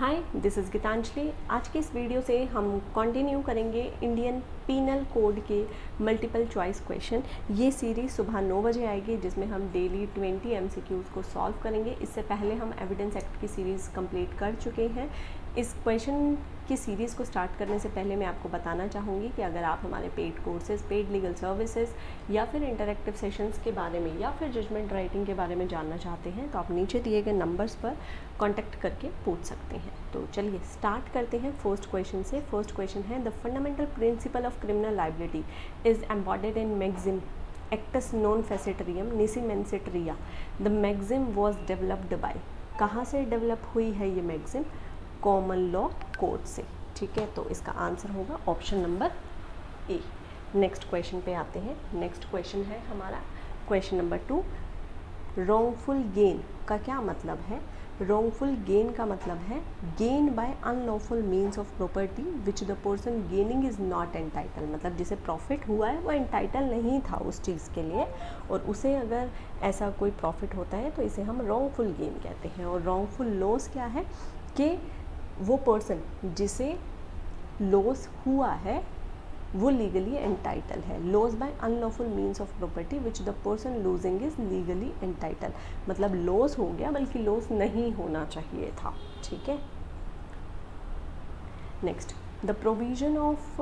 Hi, this is Geetanjali. आज के इस वीडियो से हम कंटिन्यू करेंगे इंडियन पीनल कोड के मल्टीपल चॉइस क्वेश्चन। ये सीरीज़ सुबह 9 बजे आएगी जिसमें हम डेली 20 MCQs को सॉल्व करेंगे। इससे पहले हम एविडेंस एक्ट की सीरीज़ कंप्लीट कर चुके हैं। इस क्वेश्चन की सीरीज़ को स्टार्ट करने से पहले मैं आपको बताना चाहूँगी कि अगर आप हमारे paid courses, paid legal services या फिर इंटरैक्टिव सेशंस के बारे में या फिर जजमेंट राइटिंग के बारे में जानना चाहते हैं तो आप नीचे दिए गए नंबर्स पर कांटेक्ट करके पूछ सकते हैं। तो चलिए स्टार्ट करते हैं फर्स्ट क्वेश्चन से। फर्स्ट क्वेश्चन है, the fundamental principle of criminal liability is embodied in maxim एक्टस नॉन फेसिटरियम निसी मेंसिटरिया। The maxim was developed by. कहाँ से डेवलप हुई है ये मैक्सिम? कॉमन लॉ कोड से। ठीक है, तो इसका आंसर होगा option number A. Next question पे आते हैं। नेक्स्ट क्वेश्चन है हमारा क्वेश्चन नंबर 2। रॉन्गफुल गेन का क्या मतलब है? रॉन्गफुल गेन का मतलब है gain by unlawful means of property which the person gaining is not entitle. मतलब जिसे प्रॉफिट हुआ है वो एंटाइटल नहीं था उस चीज़ के लिए, और उसे अगर ऐसा कोई प्रॉफिट होता है तो इसे हम रॉन्गफुल गेन कहते हैं। और रॉन्गफुल लॉस क्या है कि वो पर्सन जिसे लॉस हुआ है वो लीगली एंटाइटल है। Loss by unlawful means of property which the person losing is legally entitle. मतलब लॉस हो गया बल्कि लॉस नहीं होना चाहिए था। ठीक है, next, the provision of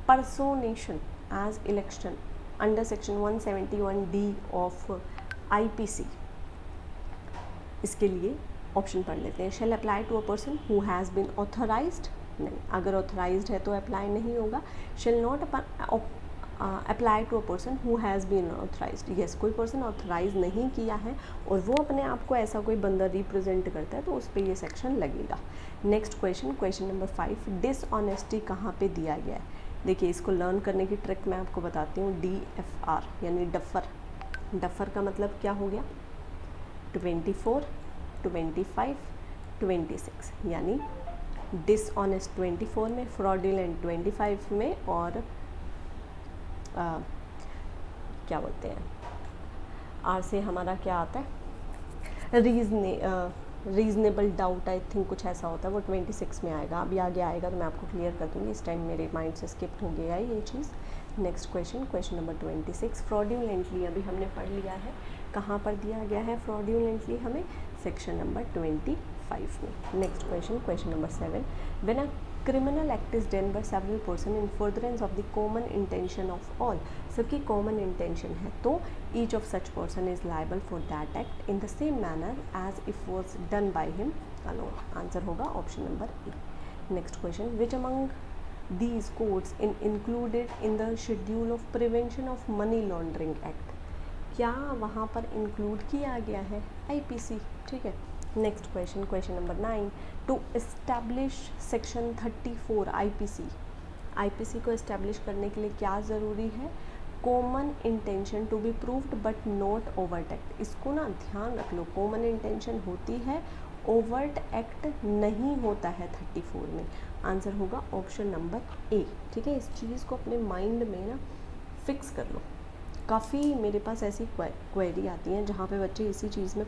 personation as election under section 171D of IPC। इसके लिए ऑप्शन पढ़ लेते हैं। Shall apply to a person who has been authorised. नहीं, अगर ऑथराइज्ड है तो अप्लाई नहीं होगा। Shall not apply to a person who has been authorised. Yes, कोई पर्सन ऑथराइज नहीं किया है और वो अपने आप को ऐसा कोई बंदा रिप्रेजेंट करता है तो उस पर ये सेक्शन लगेगा। Next question, question number 5। Dishonesty कहाँ पे दिया गया है? देखिए, इसको लर्न करने की ट्रिक मैं आपको बताती हूँ। DFR यानी डफर। डफर का मतलब क्या हो गया? 24, 25, 26। यानी डिसऑनेस्ट 24 में, फ्रॉडुलेंट 25 में, और क्या बोलते हैं आर से हमारा क्या आता है? रीजनेबल डाउट, आई थिंक कुछ ऐसा होता है, वो 26 में आएगा। अभी आगे आएगा तो मैं आपको क्लियर कर दूँगी। इस टाइम मेरे माइंड से स्किप हो गया है ये चीज़। Next question, question number 26। Fraudulently अभी हमने पढ़ लिया है। कहाँ पर दिया गया है फ्रॉडुलेंटली? हमें सेक्शन नंबर 25 में। Next question, question number 7। When a criminal act is done by several person in furtherance of the common intention of all. सबकी कॉमन इंटेंशन है तो each of such person is liable for that act in the same manner as if was done by him alone. Answer होगा option number A. Next question, which among these codes included in the schedule of prevention of money laundering act। क्या वहाँ पर include किया गया है? IPC। ठीक है, next question, question number 9। To establish section 34 IPC को एस्टैब्लिश करने के लिए क्या ज़रूरी है? Common intention to be proved but not overt act. इसको ना ध्यान रख लो, कॉमन इंटेंशन होती है, ओवर्ट एक्ट नहीं होता है 34 में। आंसर होगा ऑप्शन नंबर ए। ठीक है, इस चीज़ को अपने माइंड में ना फिक्स कर लो। काफ़ी मेरे पास ऐसी क्वेरी आती हैं जहाँ पे बच्चे इसी चीज़ में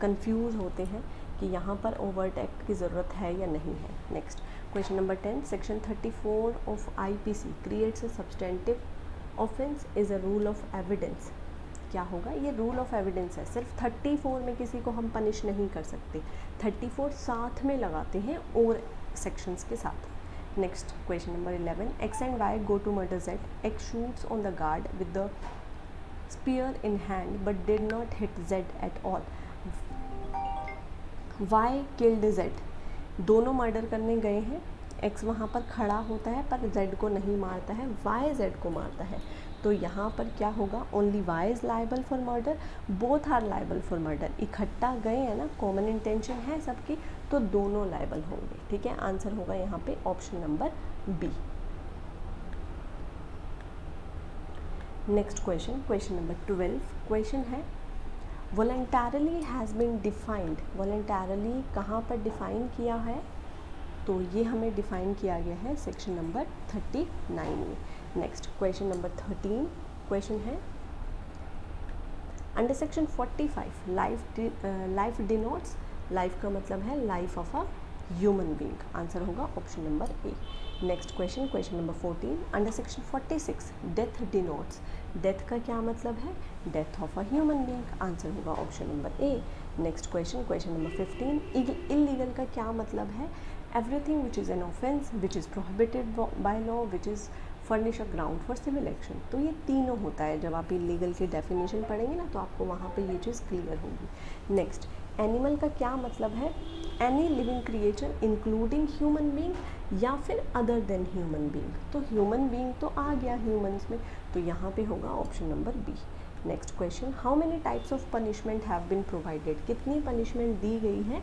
कंफ्यूज होते हैं कि यहाँ पर ओवर्ट एक्ट की ज़रूरत है या नहीं है। Next question number 10। Section 34 of IPC creates a substantive offence is a rule of evidence. क्या होगा? ये रूल ऑफ एविडेंस है। सिर्फ 34 में किसी को हम पनिश नहीं कर सकते, 34 साथ में लगाते हैं और सेक्शंस के साथ। Next question number 11। X and Y go to murder Z. X shoots on the guard with the spear in hand but did not hit Z at all. Y killed Z. दोनों murder करने गए हैं, X वहाँ पर खड़ा होता है पर Z को नहीं मारता है, Y Z को मारता है। तो यहाँ पर क्या होगा? Only Y is liable for murder, both are liable for murder. इकट्ठा गए हैं ना, कॉमन इंटेंशन है सबकी, तो दोनों लाइबल होंगे। ठीक है, आंसर होगा यहाँ पे option number B. Next question, question number 12। Question है, voluntarily has been defined. Voluntarily कहाँ पर डिफाइन किया है? तो ये हमें डिफाइन किया गया है सेक्शन नंबर 39 में। Next question number 13। क्वेश्चन है, under section 45 life denotes, life का मतलब है life of a human being, answer होगा option number A. Next question, question number 14, under section 46 death denotes, death का क्या मतलब है, death of a human being, answer होगा option number A. Next question, question number 15, illegal का क्या मतलब है, everything which is an offence which is prohibited by law which is furnish a ground for civil action. तो ये तीनों होता है, जब आप इलीगल की डेफिनेशन पढ़ेंगे ना तो आपको वहाँ पे ये चीज़ क्लियर होगी। नेक्स्ट, एनिमल का क्या मतलब है, any living creature including human being या फिर अदर देन ह्यूमन बींग, तो ह्यूमन बींग तो आ गया ह्यूमंस में, तो यहाँ पे होगा option number B. Next question, how many types of punishment have been provided, कितनी पनिशमेंट दी गई है,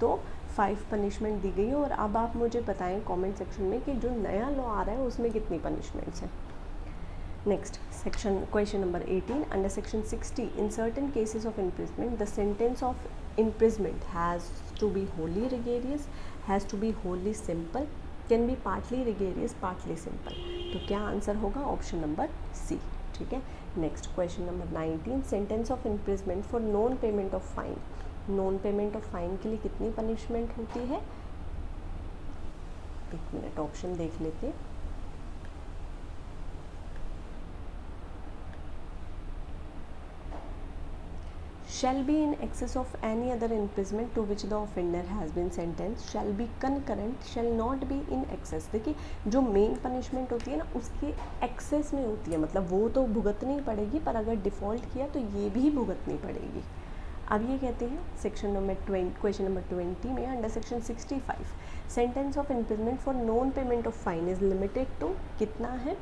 तो 5 पनिशमेंट दी गई है। और अब आप मुझे बताएं कमेंट सेक्शन में कि जो नया लॉ आ रहा है उसमें कितनी पनिशमेंट्स हैं। Next section, question number 18, under section 60, in certain cases of imprisonment the sentence of imprisonment has to be wholly rigorous, has to be wholly simple, can be partly rigorous, partly simple, तो क्या answer होगा option number C. ठीक है। Next question number 19, sentence of imprisonment for non payment of fine, non payment of fine के लिए कितनी punishment होती है, एक मिनट ऑप्शन देख लेते हैं। shall be in excess of any other imprisonment to which the offender has been sentenced, shall be concurrent, shall not be in excess। देखिए जो मेन पनिशमेंट होती है ना उसके एक्सेस में होती है, मतलब वो तो भुगतनी पड़ेगी, पर अगर डिफ़ॉल्ट किया तो ये भी भुगतनी पड़ेगी। अब ये कहते हैं सेक्शन नंबर 20, क्वेश्चन नंबर 20 में under section 65 sentence of imprisonment for non payment of fine is limited to, कितना है,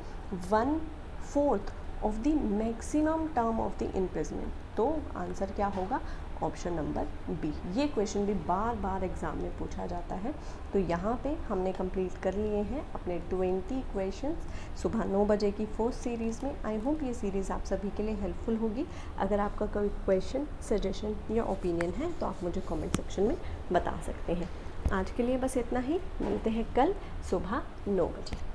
1/4 of the maximum term of the imprisonment, तो आंसर क्या होगा ऑप्शन नंबर बी। ये क्वेश्चन भी बार बार एग्जाम में पूछा जाता है। तो यहाँ पे हमने कंप्लीट कर लिए हैं अपने 20 क्वेश्चंस सुबह 9 बजे की 4th सीरीज़ में। आई होप ये सीरीज़ आप सभी के लिए हेल्पफुल होगी। अगर आपका कोई क्वेश्चन, सजेशन या ओपिनियन है तो आप मुझे कमेंट सेक्शन में बता सकते हैं। आज के लिए बस इतना ही, मिलते हैं कल सुबह 9 बजे।